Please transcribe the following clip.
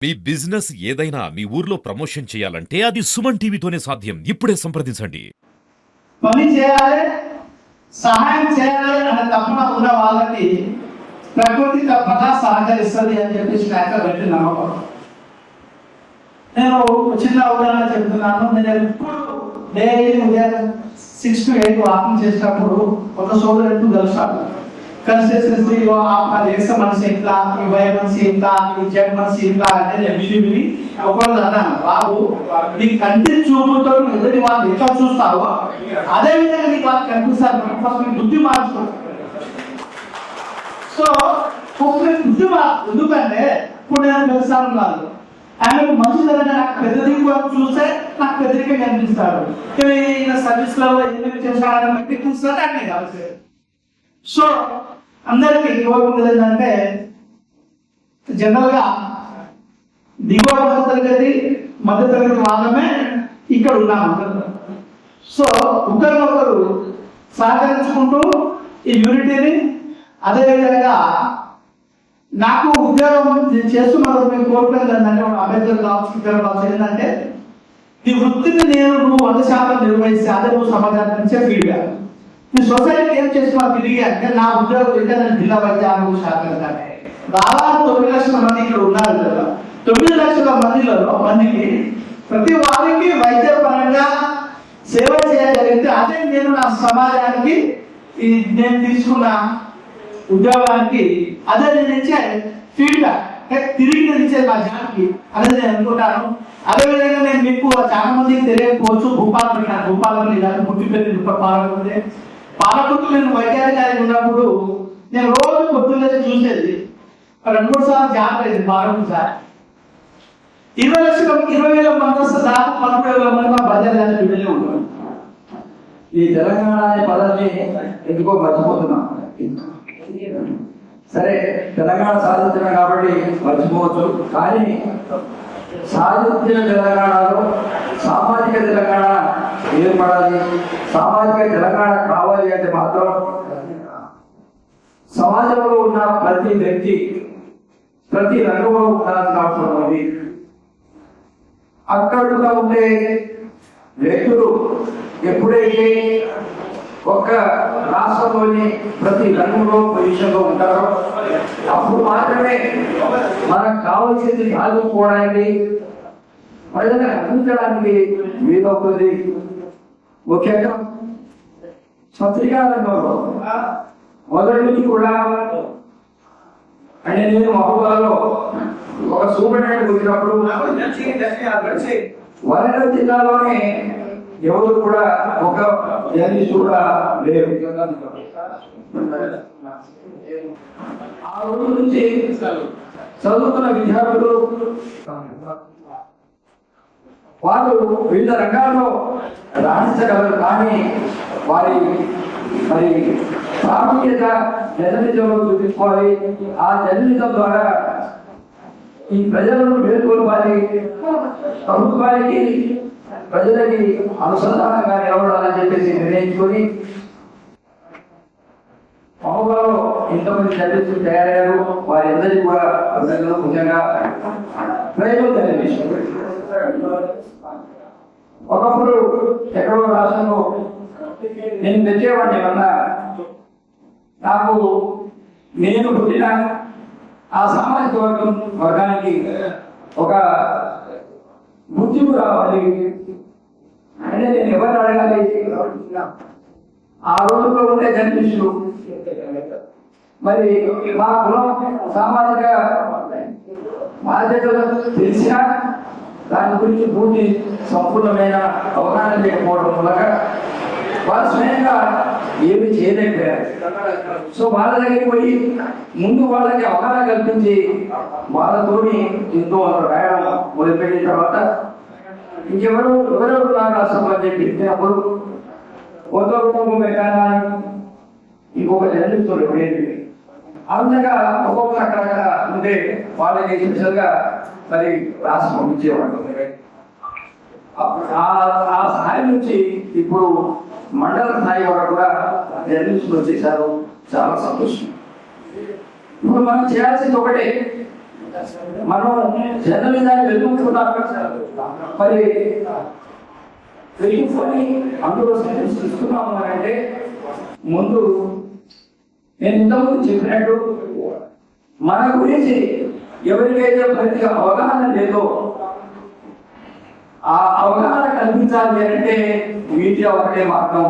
మీ business ఏదైనా మీ ఊర్లో promotion చేయాలంటే అది సుమన్ టీవీతోనే సాధ్యం. ఇప్పుడే సంప్రదించండి. పని చేయాలి, సహాయం చేయాలి అనే తపన ఉన్న వాళ్ళకి ప్రకృతి తప్పక సహకరిస్తుంది అని చెప్పేసి నాకు గట్టి నమ్మకం. నేను చిన్న ఉదాహరణ చెప్తున్నాను. నేను ఎప్పుడు డైలీ ఉదయం 6 to 8 వాకింగ్ చేసినప్పుడు ఒక సోదరుడు కలుస్తాను. कंसिस्टेंसी वो आपका देश मन सीखता कि वह मन सीखता कि जग मन सीखता అంటే విని ఒకళ్ళు అన్నాను, బాబు నీ కంటి చూపుతో ఎదుటి వాళ్ళు ఎట్లా చూస్తావో అదే విధంగా నీకు వాళ్ళు కనిపిస్తారు. ఫస్ట్ నీ బుద్ధి మార్చుకో. సో బుద్ధి ఎందుకంటే ఇప్పుడు నేను వ్యవసాయం కాదు, ఆయన మనుషులంటే నాకు పెద్దదిగా చూస్తే నాకు పెద్దదిగా కనిపిస్తాడు. ఈయన సర్వీస్ లో ఎందుకు చేస్తాడని బట్టి చూస్తే అన్నీ కాదు. సో అందరికీ కోరుకునేది ఏంటంటే జనరల్గా దిగువ తరగతి మధ్య తరగతి వాళ్ళమే ఇక్కడ ఉన్నాము. సో ఒకరినొకరు సహకరించుకుంటూ ఈ యూనిటీని, అదేవిధంగా నాకు ఉద్యోగం చేస్తున్నారు మేము కోరుకునేది ఏంటంటే అంబేద్కర్ కావచ్చు, ఇతర కావచ్చు, ఏంటంటే ఈ వృత్తిని నువ్వు 100% నిర్వహిస్తే అదే నువ్వు సమాజానికి ఇచ్చే ఫీడ్బ్యాక్. ఈ సొసైటీ ఏం చేస్తున్నా తిరిగి అంటే నా ఉద్యోగం అయితే నేను జిల్లా వైద్య ఆరోగ్య శాఖ దాదాపు 9 లక్షల మంది ఇక్కడ ఉన్నారు కదా. 9 లక్షల మందికి ప్రతి వారికి వైద్య పరంగా సేవ చేయగలిగితే అదే నేను నా సమాజానికి నేను తీసుకున్న ఉద్యోగానికి అదే నేను ఇచ్చే ఫీడ్బ్యాక్, తిరిగి నేను ఇచ్చే మా జాతికి అనేది నేను అనుకుంటాను. అదేవిధంగా నేను మీకు చాలా మందికి తెలియకపోవచ్చు, భూపాలపల్లి ఇలాంటి ముట్టిపల్లి పాలకుర్తి నేను వైద్యాధికారి ఉన్నప్పుడు నేను రోజు పొద్దున్న చూసేది 2-3 సార్లు జాబ్ అయింది. పాలకుర్తి సార్ 20,000 మంది దాకా 13,000 మంది మా బజార్ బిడ్డలే ఉంటారు. ఈ తెలంగాణ అనే పదాన్ని ఎందుకో మర్చిపోతున్నాం. సరే, తెలంగాణ సాధించడం కాబట్టి మర్చిపోవచ్చు, కానీ సాధించిన తెలంగాణలో సామాజిక తెలంగాణ ఏర్పడాలి. సామాజిక తెలంగాణ కావాలి అంటే మాత్రం సమాజంలో ఉన్న ప్రతి వ్యక్తి ప్రతి రంగంలో ఉండాల్సిన అవసరం ఉంది. అక్కడుగా ఉండే వ్యక్తులు ఎప్పుడైతే ఒక రాష్ట్రంలోని ప్రతి రంగంలో పొజిషన్లో ఉంటారో అప్పుడు మాత్రమే మనకు కావాల్సింది సాధించుకోవడానికి, ప్రజలకు అందించడానికి వీలవుతుంది. ముఖ్యంగా పత్రికా రంగంలో మొదటి నుంచి కూడా అంటే నేను మహబూబాలో ఒక సూపరింటెండెంట్ వచ్చినప్పుడు వరంగల్ జిల్లాలోనే ఎవరు కూడా ఒక జర్నలిస్ట్ కూడా లేరు. ఆ రోజు నుంచి చదువుతున్న విద్యార్థులు వారు వివిధ రంగాల్లో రాణించగలరు, కానీ వారి ప్రాముఖ్యత జర్నలిజంలో చూపించుకోవాలి. ఆ జర్నలిజం ద్వారా ఈ ప్రజలను మేల్కొల్పాలి, ప్రభుత్వానికి ప్రజలకి అనుసంధానంగా నిలబడాలని చెప్పేసి నిర్ణయించుకొని మహబూబాలో ఇంతమంది జర్నలిస్టులు తయారయ్యారు. వారందరికీ కూడా ప్రజలు ముఖ్యంగా ప్రజలు తెలియజేశారు. ఒకప్పుడు ఎక్కడో రాష్ట్రంలో నేను తెచ్చేవాడిని ఏమన్నా నాకు నేను పుట్టిన ఆ సామాజిక వర్గానికి ఒక గుర్తింపు రావాలి అంటే నేను ఎవరు అడగాలి? ఆ రోజుల్లో ఉండే జర్నలిస్టులు మరి మా కులం సామాజిక బాధ్యతలు తెలిసినా దాని గురించి పూర్తి సంపూర్ణమైన అవగాహన లేకపోవడం వల్ల వారు స్వయంగా ఏమి చేయలేకపోయారు. సో వాళ్ళ దగ్గరికి పోయి ముందు వాళ్ళకి అవగాహన కల్పించి వాళ్ళతోని ఎంతో రాయడం మొదలుపెట్టిన తర్వాత ఎవరెవరు నాకు రాష్ట్రం అని చెప్పి అప్పుడు కొత్త కుటుంబం ఎక్కడా ఇంకొక జర్నలిస్టులు లేదు. ఆ విధంగా ఒక్కొక్క రకరకాల ఉంటే వాళ్ళకి స్పెషల్గా మరి రాష్ట్రం పంపించేవాడు. ఆ స్థాయి నుంచి ఇప్పుడు మండల స్థాయి వరకు కూడా జర్నలిస్టులు వచ్చేసారు. చాలా సంతోషం. ఇప్పుడు మనం చేయాల్సింది ఒకటే, మనం జర్నలిజాన్ని వెలుగుతున్నాం, మరి వెలుగుకొని అందులో సృష్టిస్తున్నాము అని అంటే ముందు నేను ఇంతకుముందు చెప్పినట్టు మన గురించి ఎవరికైతే ప్రతి అవగాహన లేదో ఆ అవగాహన కల్పించాలి అంటే మీడియా ఒకటే మార్గం.